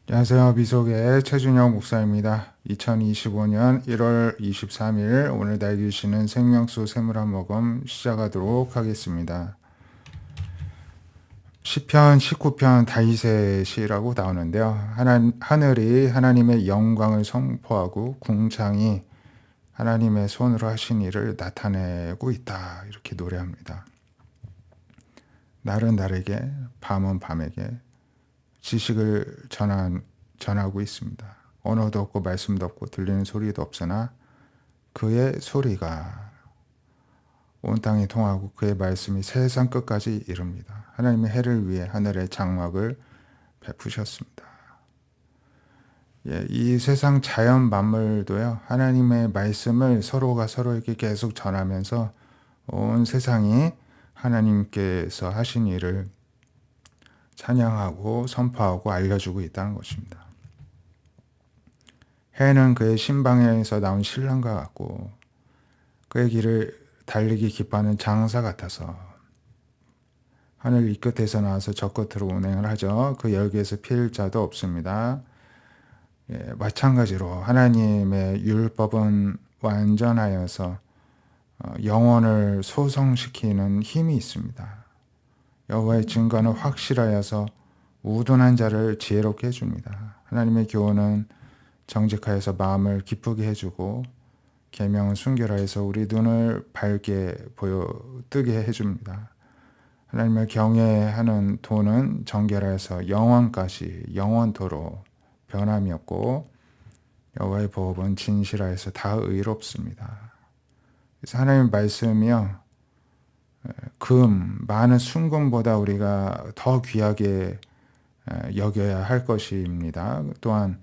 안녕하세요. 미속의 최준영 목사입니다. 2025년 1월 23일 오늘 날 주시는 생명수 세물 한 모금 시작하도록 하겠습니다. 시편 19편 다윗의 시라고 나오는데요. 하늘이 하나님의 영광을 선포하고 궁창이 하나님의 손으로 하신 일을 나타내고 있다. 이렇게 노래합니다. 날은 날에게, 밤은 밤에게 지식을 전하고 있습니다. 언어도 없고 말씀도 없고 들리는 소리도 없으나 그의 소리가 온 땅에 통하고 그의 말씀이 세상 끝까지 이릅니다. 하나님의 해를 위해 하늘의 장막을 베푸셨습니다. 이 세상 자연 만물도요, 하나님의 말씀을 서로가 서로에게 계속 전하면서 온 세상이 하나님께서 하신 일을 찬양하고 선포하고 알려주고 있다는 것입니다. 해는 그의 신방에서 나온 신랑과 같고 그의 길을 달리기 기뻐하는 장사 같아서 하늘 이 끝에서 나와서 저 끝으로 운행을 하죠. 그 열기에서 피할 자도 없습니다. 마찬가지로 하나님의 율법은 완전하여서 영혼을 소성시키는 힘이 있습니다. 여호와의 증거는 확실하여서 우둔한 자를 지혜롭게 해줍니다. 하나님의 교훈은 정직하여서 마음을 기쁘게 해주고 계명은 순결하여서 우리 눈을 밝게 뜨게 해줍니다. 하나님을 경외하는 도는 정결하여서 영원토록 변함이 없고 여호와의 법은 진실하여서 다 의롭습니다. 그래서 하나님의 말씀이요, 많은 순금보다 우리가 더 귀하게 여겨야 할 것입니다. 또한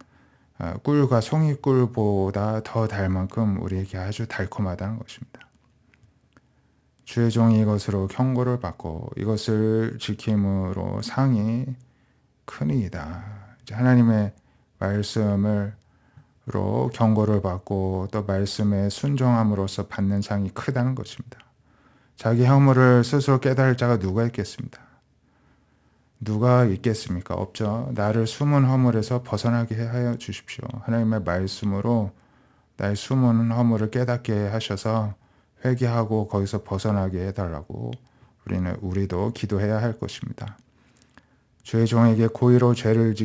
꿀과 송이꿀보다 더 달 만큼 우리에게 아주 달콤하다는 것입니다. 주의 종이 이것으로 경고를 받고 이것을 지킴으로 상이 크니이다. 하나님의 말씀으로 경고를 받고 또 말씀에 순종함으로써 받는 상이 크다는 것입니다. 자기 허물을 스스로 깨달을 자가 누가 있겠습니까? 누가 있겠습니까? 없죠. 나를 숨은 허물에서 벗어나게 하여 주십시오. 하나님의 말씀으로 나의 숨은 허물을 깨닫게 하셔서 회개하고 거기서 벗어나게 해달라고 우리도 기도해야 할 것입니다. 주의 종에게 고의로 죄를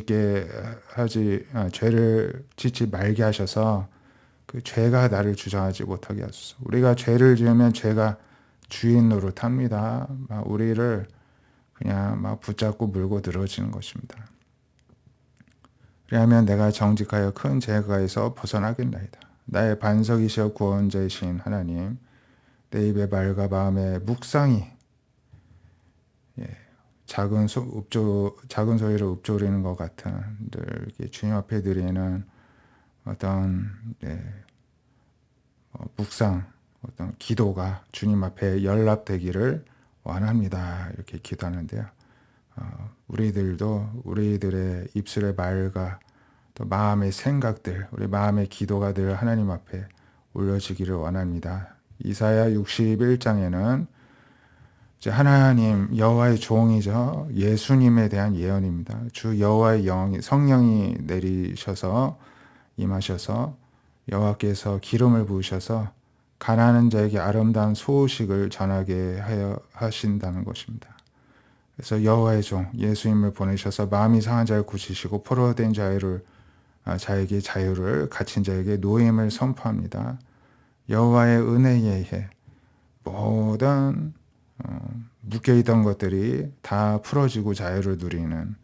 짓지 말게 하셔서 그 죄가 나를 주장하지 못하게 하소서. 우리가 죄를 지으면 죄가 주인 노릇합니다. 우리를 그냥 붙잡고 물고 늘어지는 것입니다. 그리하면 내가 정직하여 큰 죄가에서 벗어나겠나이다. 나의 반석이시여 구원자이신 하나님, 내 입의 말과 마음의 묵상이 작은 소리로 읊조리는 것 같은 늘 주님 앞에 드리는 어떤 묵상, 어떤 기도가 주님 앞에 연락되기를 원합니다. 이렇게 기도하는데요. 우리들의 입술의 말과 또 마음의 생각들, 우리 마음의 기도가 늘 하나님 앞에 올려지기를 원합니다. 이사야 61장에는 하나님 여호와의 종이죠. 예수님에 대한 예언입니다. 주 여호와의 성령이 내리셔서 임하셔서 여호와께서 기름을 부으셔서 가난한 자에게 아름다운 소식을 전하게 하신다는 것입니다. 그래서 여호와의 종 예수님을 보내셔서 마음이 상한 자를 고치시고 포로된 자에게 자유를, 갇힌 자에게 노임을 선포합니다. 여호와의 은혜에 의해 모든 묶여있던 것들이 다 풀어지고 자유를 누리는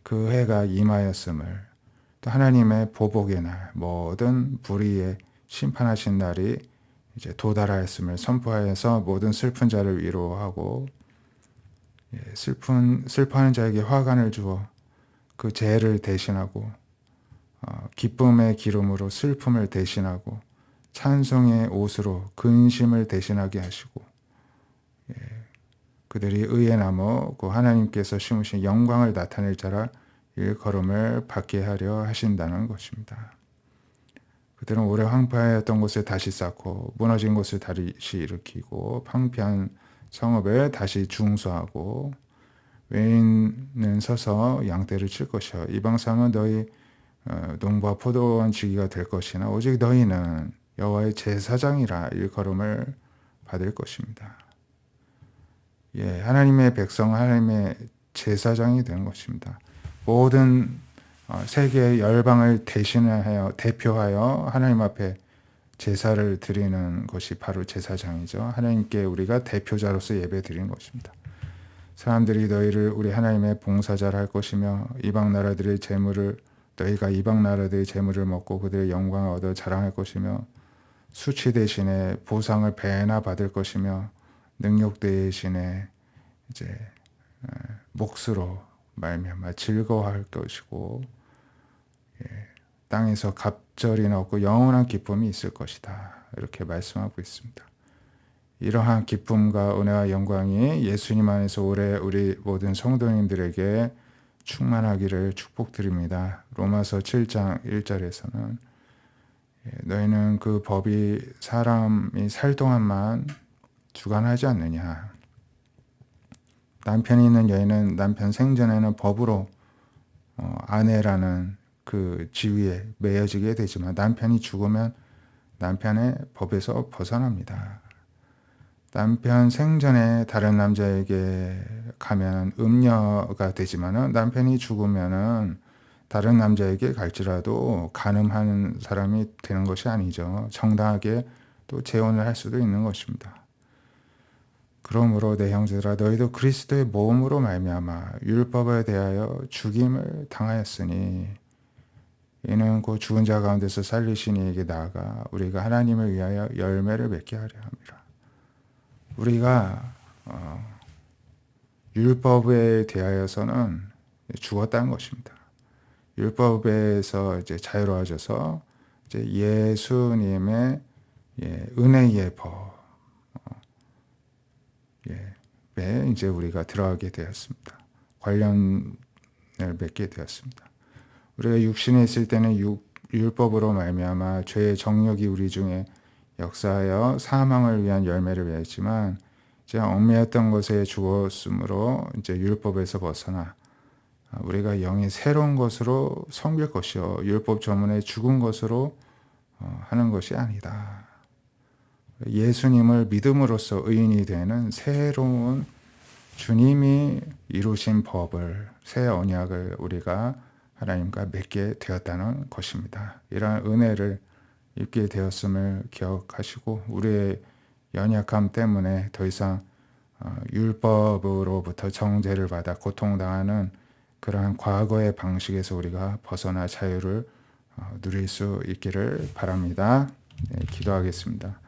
그 해가 임하였음을, 또 하나님의 보복의 날, 모든 불의에 심판하신 날이 이제 도달하였음을 선포하여서 모든 슬픈 자를 위로하고 슬퍼하는 자에게 화관을 주어 그 죄를 대신하고 기쁨의 기름으로 슬픔을 대신하고 찬송의 옷으로 근심을 대신하게 하시고 그들이 의의 나무 그 하나님께서 심으신 영광을 나타낼 자라 일걸음을 받게 하려 하신다는 것입니다. 그들은 오래 황폐하였던 곳을 다시 쌓고 무너진 곳을 다시 일으키고 황폐한 성읍을 다시 중수하고 외인은 서서 양떼를 칠 것이요 이방 사람은 너희 농부와 포도원 지기가 될 것이나 오직 너희는 여호와의 제사장이라 일컬음을 받을 것입니다. 예, 하나님의 백성, 하나님의 제사장이 되는 것입니다. 모든 세계 열방을 대표하여 하나님 앞에 제사를 드리는 것이 바로 제사장이죠. 하나님께 우리가 대표자로서 예배 드리는 것입니다. 사람들이 너희를 우리 하나님의 봉사자를 할 것이며 이방 나라들의 재물을 너희가 이방 나라들의 재물을 먹고 그들의 영광을 얻어 자랑할 것이며 수치 대신에 보상을 배나 받을 것이며 능력 대신에 이제 몫으로 말미암아 즐거워할 것이고 땅에서 갑절이 없고 영원한 기쁨이 있을 것이다. 이렇게 말씀하고 있습니다. 이러한 기쁨과 은혜와 영광이 예수님 안에서 올해 우리 모든 성도님들에게 충만하기를 축복드립니다. 로마서 7장 1절에서는 너희는 그 법이 사람이 살 동안만 주관하지 않느냐. 남편이 있는 여인은 남편 생전에는 법으로 아내라는 그 지위에 매여지게 되지만 남편이 죽으면 남편의 법에서 벗어납니다. 남편 생전에 다른 남자에게 가면 음녀가 되지만은 남편이 죽으면은 다른 남자에게 갈지라도 간음하는 사람이 되는 것이 아니죠. 정당하게 또 재혼을 할 수도 있는 것입니다. 그러므로 내 형제들아 너희도 그리스도의 몸으로 말미암아 율법에 대하여 죽임을 당하였으니 이는 곧 죽은 자 가운데서 살리신 이에게 나아가 우리가 하나님을 위하여 열매를 맺게 하려 함이라. 우리가 율법에 대하여서는 죽었다는 것입니다. 율법에서 이제 자유로워져서 이제 예수님의 은혜의 법에 이제 우리가 들어가게 되었습니다. 관련을 맺게 되었습니다. 우리가 육신에 있을 때는 율법으로 말미암아 죄의 정욕이 우리 중에 역사하여 사망을 위한 열매를 맺지만 이제 얽매였던 것에 죽었으므로 이제 율법에서 벗어나 우리가 영이 새로운 것으로 섬길 것이요 율법 저문에 죽은 것으로 하는 것이 아니다. 예수님을 믿음으로써 의인이 되는 새로운 주님이 이루신 법을 새 언약을 우리가 하나님과 맺게 되었다는 것입니다. 이러한 은혜를 입게 되었음을 기억하시고 우리의 연약함 때문에 더 이상 율법으로부터 정죄를 받아 고통당하는 그러한 과거의 방식에서 우리가 벗어나 자유를 누릴 수 있기를 바랍니다. 네, 기도하겠습니다.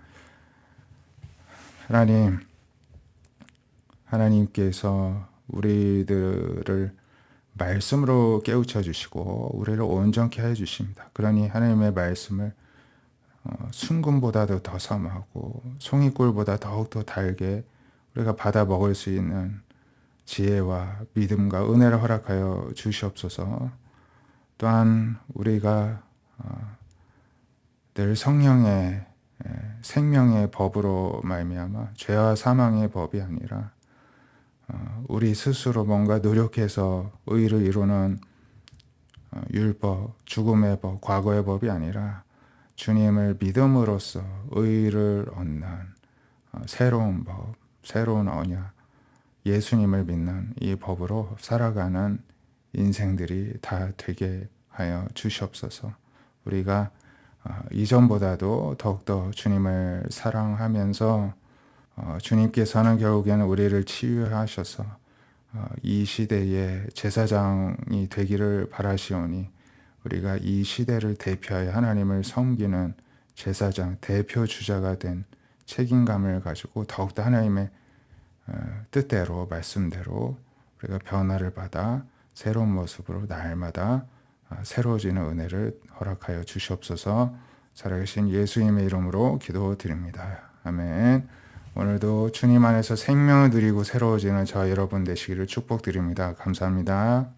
하나님께서 우리들을 말씀으로 깨우쳐 주시고 우리를 온전케 해 주십니다. 그러니 하나님의 말씀을 순금보다도 더 섬하고 송이꿀보다 더욱더 달게 우리가 받아 먹을 수 있는 지혜와 믿음과 은혜를 허락하여 주시옵소서. 또한 우리가 늘 성령의 생명의 법으로 말미암아 죄와 사망의 법이 아니라 우리 스스로 뭔가 노력해서 의를 이루는 율법, 죽음의 법, 과거의 법이 아니라 주님을 믿음으로써 의를 얻는 새로운 법, 새로운 언약, 예수님을 믿는 이 법으로 살아가는 인생들이 다 되게 하여 주시옵소서. 우리가 이전보다도 더욱더 주님을 사랑하면서 주님께서는 결국에는 우리를 치유하셔서 이 시대의 제사장이 되기를 바라시오니 우리가 이 시대를 대표하여 하나님을 섬기는 제사장, 대표 주자가 된 책임감을 가지고 더욱더 하나님의 뜻대로 말씀대로 우리가 변화를 받아 새로운 모습으로 날마다 새로워지는 은혜를 허락하여 주시옵소서. 살아계신 예수님의 이름으로 기도드립니다. 아멘. 오늘도 주님 안에서 생명을 누리고 새로워지는 저와 여러분 되시기를 축복드립니다. 감사합니다.